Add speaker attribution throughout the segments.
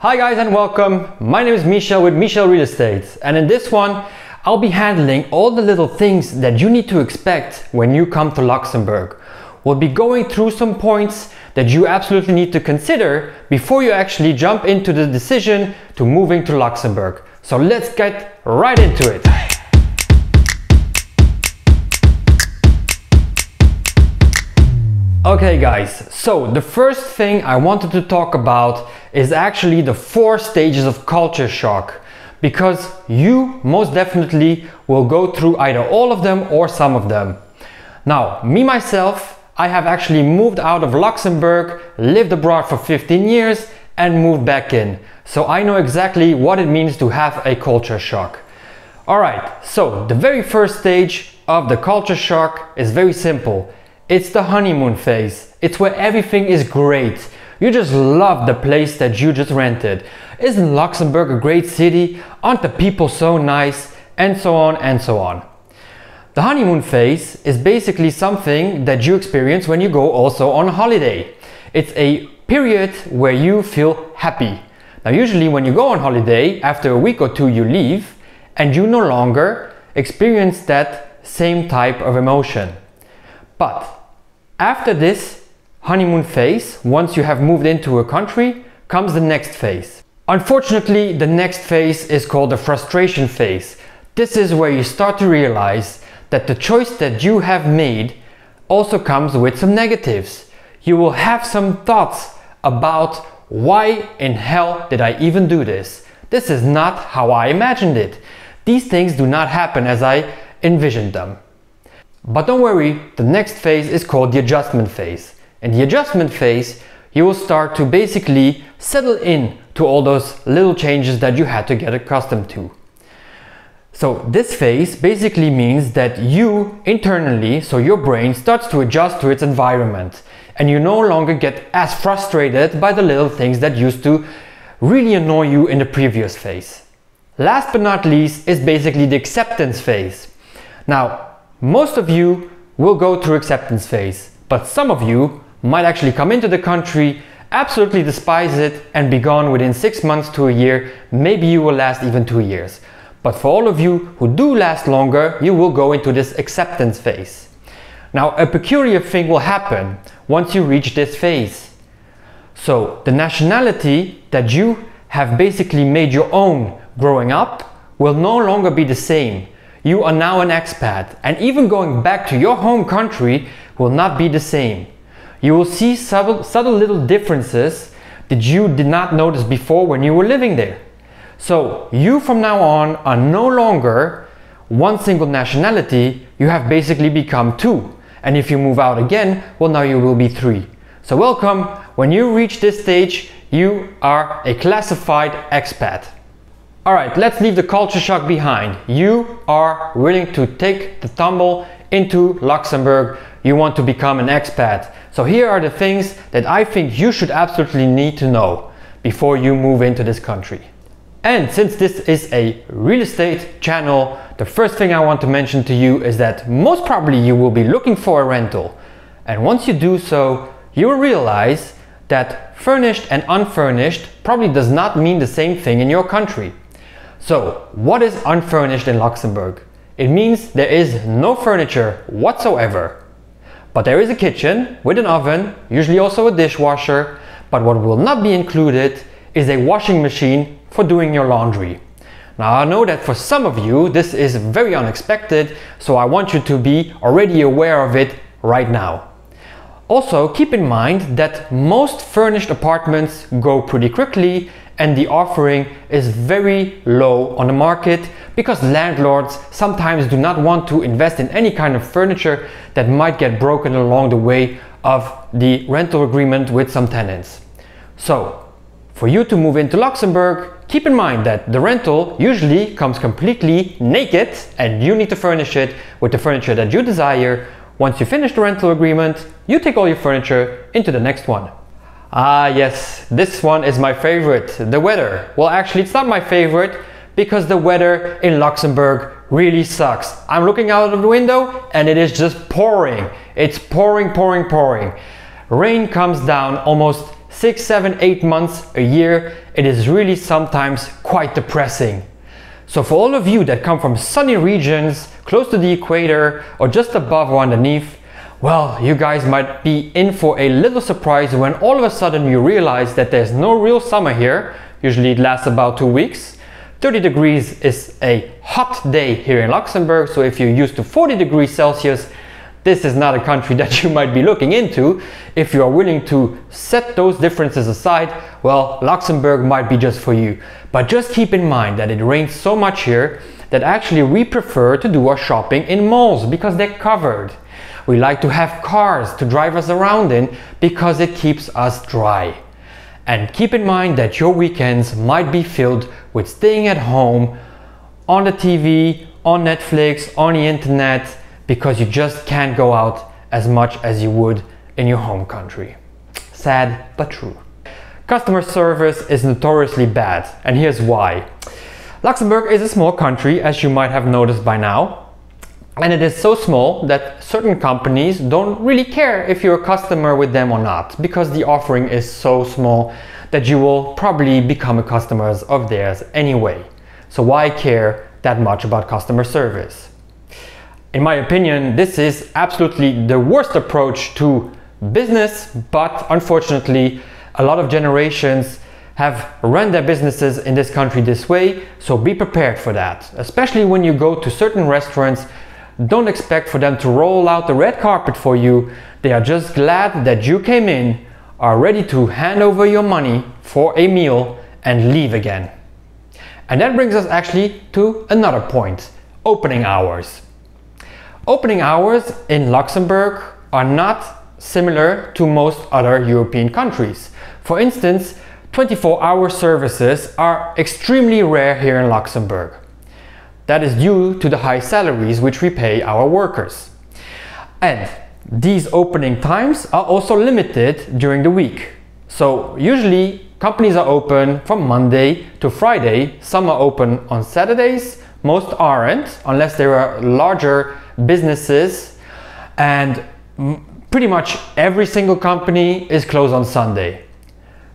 Speaker 1: Hi guys and welcome. My name is Michel with Michel Real Estate, and in this one I'll be handling all the little things that you need to expect when you come to Luxembourg. We'll be going through some points that you absolutely need to consider before you actually jump into the decision to moving to Luxembourg. So let's get right into it. Okay guys, so the first thing I wanted to talk about is actually the 4 stages of culture shock, because you most definitely will go through either all of them or some of them. Now, me myself, I have actually moved out of Luxembourg, lived abroad for 15 years and moved back in. So I know exactly what it means to have a culture shock. Alright, so the very first stage of the culture shock is very simple. It's the honeymoon phase. It's where everything is great. You just love the place that you just rented. Isn't Luxembourg a great city? Aren't the people so nice? And so on and so on. The honeymoon phase is basically something that you experience when you go also on holiday. It's a period where you feel happy. Now usually when you go on holiday, after a week or two you leave and you no longer experience that same type of emotion. But after this honeymoon phase, once you have moved into a country, comes the next phase. Unfortunately, the next phase is called the frustration phase. This is where you start to realize that the choice that you have made also comes with some negatives. You will have some thoughts about why in hell did I even do this? This is not how I imagined it. These things do not happen as I envisioned them. But don't worry, the next phase is called the adjustment phase. In the adjustment phase, you will start to basically settle in to all those little changes that you had to get accustomed to. So this phase basically means that you internally, so your brain starts to adjust to its environment, and you no longer get as frustrated by the little things that used to really annoy you in the previous phase. Last but not least is basically the acceptance phase. Now, most of you will go through acceptance phase, but some of you might actually come into the country, absolutely despise it and be gone within 6 months to a year. Maybe you will last even 2 years. But for all of you who do last longer, you will go into this acceptance phase. Now, a peculiar thing will happen once you reach this phase. So the nationality that you have basically made your own growing up will no longer be the same. You are now an expat, and even going back to your home country will not be the same. You will see subtle little differences that you did not notice before when you were living there. So you from now on are no longer one single nationality, you have basically become 2. And if you move out again, well, now you will be 3. So welcome, when you reach this stage, you are a classified expat. Alright, let's leave the culture shock behind. You are willing to take the tumble into Luxembourg. You want to become an expat. So here are the things that I think you should absolutely need to know before you move into this country. And since this is a real estate channel, the first thing I want to mention to you is that most probably you will be looking for a rental. And once you do so, you will realize that furnished and unfurnished probably does not mean the same thing in your country. So, what is unfurnished in Luxembourg? It means there is no furniture whatsoever. But there is a kitchen with an oven, usually also a dishwasher, but what will not be included is a washing machine for doing your laundry. Now I know that for some of you this is very unexpected, so I want you to be already aware of it right now. Also, keep in mind that most furnished apartments go pretty quickly and the offering is very low on the market because landlords sometimes do not want to invest in any kind of furniture that might get broken along the way of the rental agreement with some tenants. So, for you to move into Luxembourg, keep in mind that the rental usually comes completely naked and you need to furnish it with the furniture that you desire. Once you finish the rental agreement, you take all your furniture into the next one. Ah yes, this one is my favorite, the weather. Well, actually it's not my favorite because the weather in Luxembourg really sucks. I'm looking out of the window and it is just pouring. It's pouring. Rain comes down almost 6, 7, 8 months, a year, it is really sometimes quite depressing. So for all of you that come from sunny regions, close to the equator, or just above or underneath, well, you guys might be in for a little surprise when all of a sudden you realize that there's no real summer here. Usually it lasts about 2 weeks. 30 degrees is a hot day here in Luxembourg, so if you're used to 40 degrees Celsius, this is not a country that you might be looking into. If you are willing to set those differences aside, well, Luxembourg might be just for you. But just keep in mind that it rains so much here that actually we prefer to do our shopping in malls because they're covered. We like to have cars to drive us around in because it keeps us dry. And keep in mind that your weekends might be filled with staying at home, on the TV, on Netflix, on the internet, because you just can't go out as much as you would in your home country. Sad but true. Customer service is notoriously bad, and here's why. Luxembourg is a small country, as you might have noticed by now, and it is so small that certain companies don't really care if you're a customer with them or not, because the offering is so small that you will probably become a customer of theirs anyway. So why care that much about customer service? In my opinion, this is absolutely the worst approach to business, but unfortunately, a lot of generations have run their businesses in this country this way, so be prepared for that. Especially when you go to certain restaurants, don't expect for them to roll out the red carpet for you. They are just glad that you came in, are ready to hand over your money for a meal and leave again. And that brings us actually to another point, opening hours. Opening hours in Luxembourg are not similar to most other European countries. For instance, 24-hour services are extremely rare here in Luxembourg. That is due to the high salaries which we pay our workers. And these opening times are also limited during the week. So usually companies are open from Monday to Friday. Some are open on Saturdays, most aren't, unless there are larger businesses, and pretty much every single company is closed on Sunday.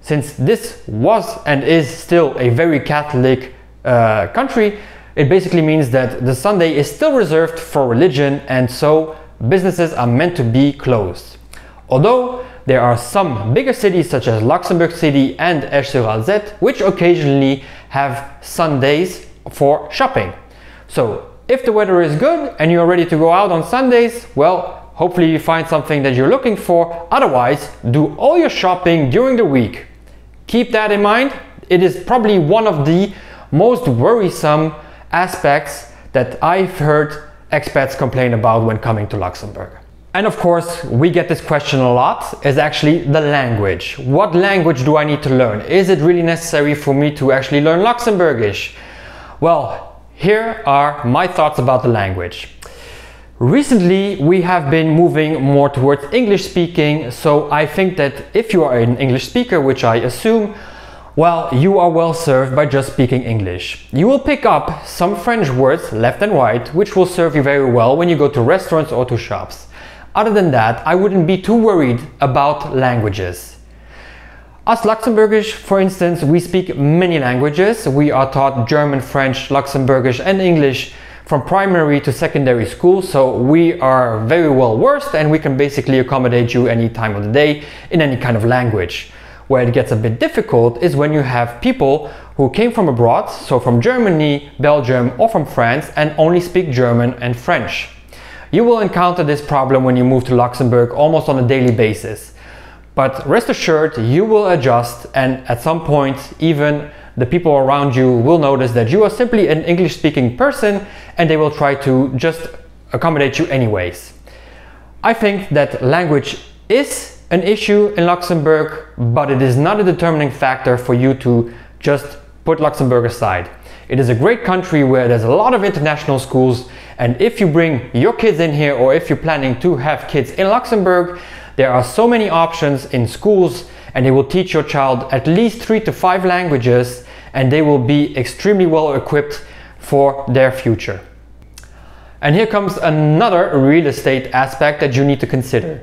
Speaker 1: Since this was and is still a very Catholic country, it basically means that the Sunday is still reserved for religion, and so businesses are meant to be closed. Although there are some bigger cities such as Luxembourg City and Esch-sur-Alzette which occasionally have Sundays for shopping. So if the weather is good and you're ready to go out on Sundays, well, hopefully you find something that you're looking for. Otherwise, do all your shopping during the week. Keep that in mind. It is probably one of the most worrisome aspects that I've heard expats complain about when coming to Luxembourg. And of course, we get this question a lot, is actually the language. What language do I need to learn? Is it really necessary for me to actually learn Luxembourgish? Well, here are my thoughts about the language. Recently, we have been moving more towards English speaking, so I think that if you are an English speaker, which I assume, well, you are well served by just speaking English. You will pick up some French words left and right, which will serve you very well when you go to restaurants or to shops. Other than that, I wouldn't be too worried about languages. Us Luxembourgish, for instance, we speak many languages. We are taught German, French, Luxembourgish and English from primary to secondary school, so we are very well versed and we can basically accommodate you any time of the day in any kind of language. Where it gets a bit difficult is when you have people who came from abroad, so from Germany, Belgium or from France, and only speak German and French. You will encounter this problem when you move to Luxembourg almost on a daily basis. But rest assured, you will adjust, and at some point even the people around you will notice that you are simply an English speaking person and they will try to just accommodate you anyways. I think that language is an issue in Luxembourg, but it is not a determining factor for you to just put Luxembourg aside. It is a great country where there's a lot of international schools, and if you bring your kids in here or if you're planning to have kids in Luxembourg, there are so many options in schools, and they will teach your child at least 3 to 5 languages, and they will be extremely well equipped for their future. And here comes another real estate aspect that you need to consider.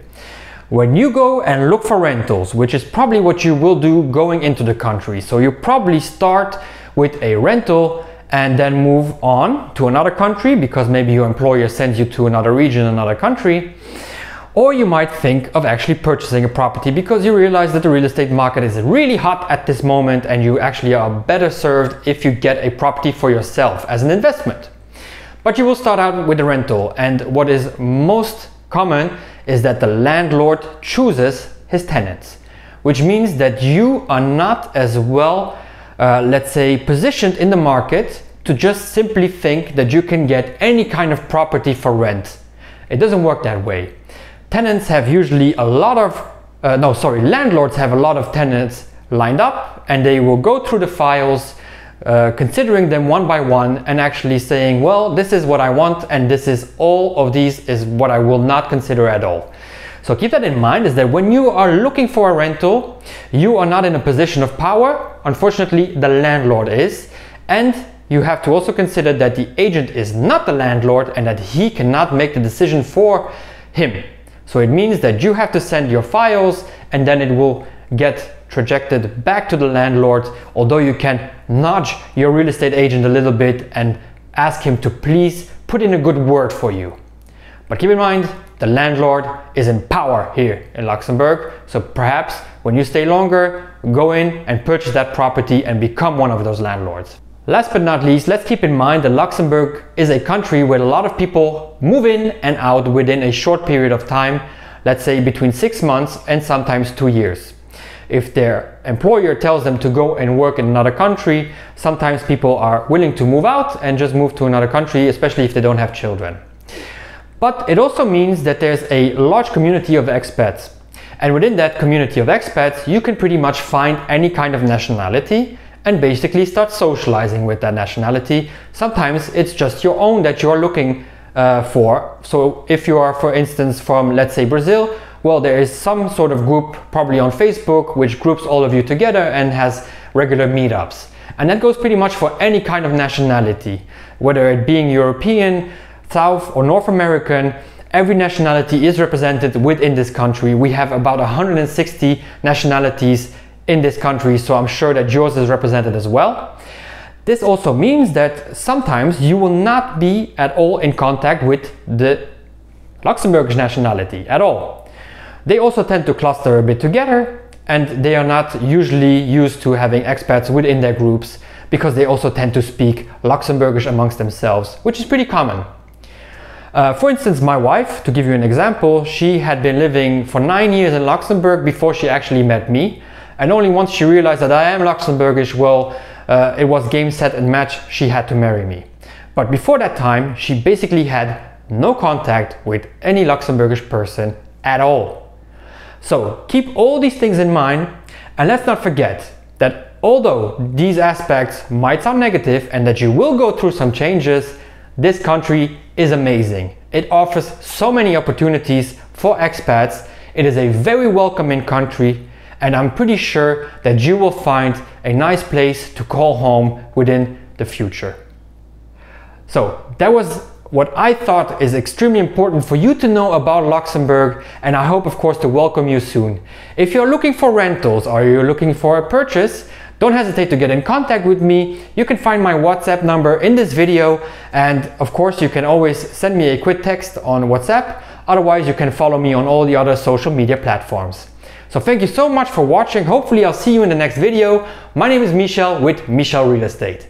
Speaker 1: When you go and look for rentals, which is probably what you will do going into the country, so you probably start with a rental and then move on to another country because maybe your employer sends you to another region, another country. Or you might think of actually purchasing a property because you realize that the real estate market is really hot at this moment and you actually are better served if you get a property for yourself as an investment. But you will start out with a rental, and what is most common is that the landlord chooses his tenants, which means that you are not as well, let's say, positioned in the market to just simply think that you can get any kind of property for rent. It doesn't work that way. Tenants have usually a lot of, landlords have a lot of tenants lined up, and they will go through the files, considering them one by one and actually saying, well, this is what I want and this is all of these is what I will not consider at all. So keep that in mind, is that when you are looking for a rental, you are not in a position of power. Unfortunately, the landlord is, and you have to also consider that the agent is not the landlord and that he cannot make the decision for him. So it means that you have to send your files and then it will get trajected back to the landlord, although you can nudge your real estate agent a little bit and ask him to please put in a good word for you. But keep in mind, the landlord is in power here in Luxembourg, so perhaps when you stay longer, go in and purchase that property and become one of those landlords. Last but not least, let's keep in mind that Luxembourg is a country where a lot of people move in and out within a short period of time, let's say between 6 months and sometimes 2 years. If their employer tells them to go and work in another country, sometimes people are willing to move out and just move to another country, especially if they don't have children. But it also means that there's a large community of expats. And within that community of expats, you can pretty much find any kind of nationality and basically start socializing with that nationality. Sometimes it's just your own that you're looking for. So if you are, for instance, from, let's say, Brazil, well, there is some sort of group probably on Facebook which groups all of you together and has regular meetups. And that goes pretty much for any kind of nationality, whether it being European, South or North American. Every nationality is represented within this country. We have about 160 nationalities in this country, so I'm sure that yours is represented as well. This also means that sometimes you will not be at all in contact with the Luxembourgish nationality at all. They also tend to cluster a bit together, and they are not usually used to having expats within their groups because they also tend to speak Luxembourgish amongst themselves, which is pretty common. For instance, my wife, to give you an example, she had been living for 9 years in Luxembourg before she actually met me, and only once she realized that I am Luxembourgish, well, it was game, set and match, she had to marry me. But before that time, she basically had no contact with any Luxembourgish person at all. So keep all these things in mind, and let's not forget that although these aspects might sound negative and that you will go through some changes, this country is amazing. It offers so many opportunities for expats. It is a very welcoming country, and I'm pretty sure that you will find a nice place to call home within the future. So that was what I thought is extremely important for you to know about Luxembourg, and I hope, of course, to welcome you soon. If you're looking for rentals or you're looking for a purchase, don't hesitate to get in contact with me. You can find my WhatsApp number in this video, and of course you can always send me a quick text on WhatsApp. Otherwise, you can follow me on all the other social media platforms. So thank you so much for watching. Hopefully I'll see you in the next video. My name is Michel with Michel Real Estate.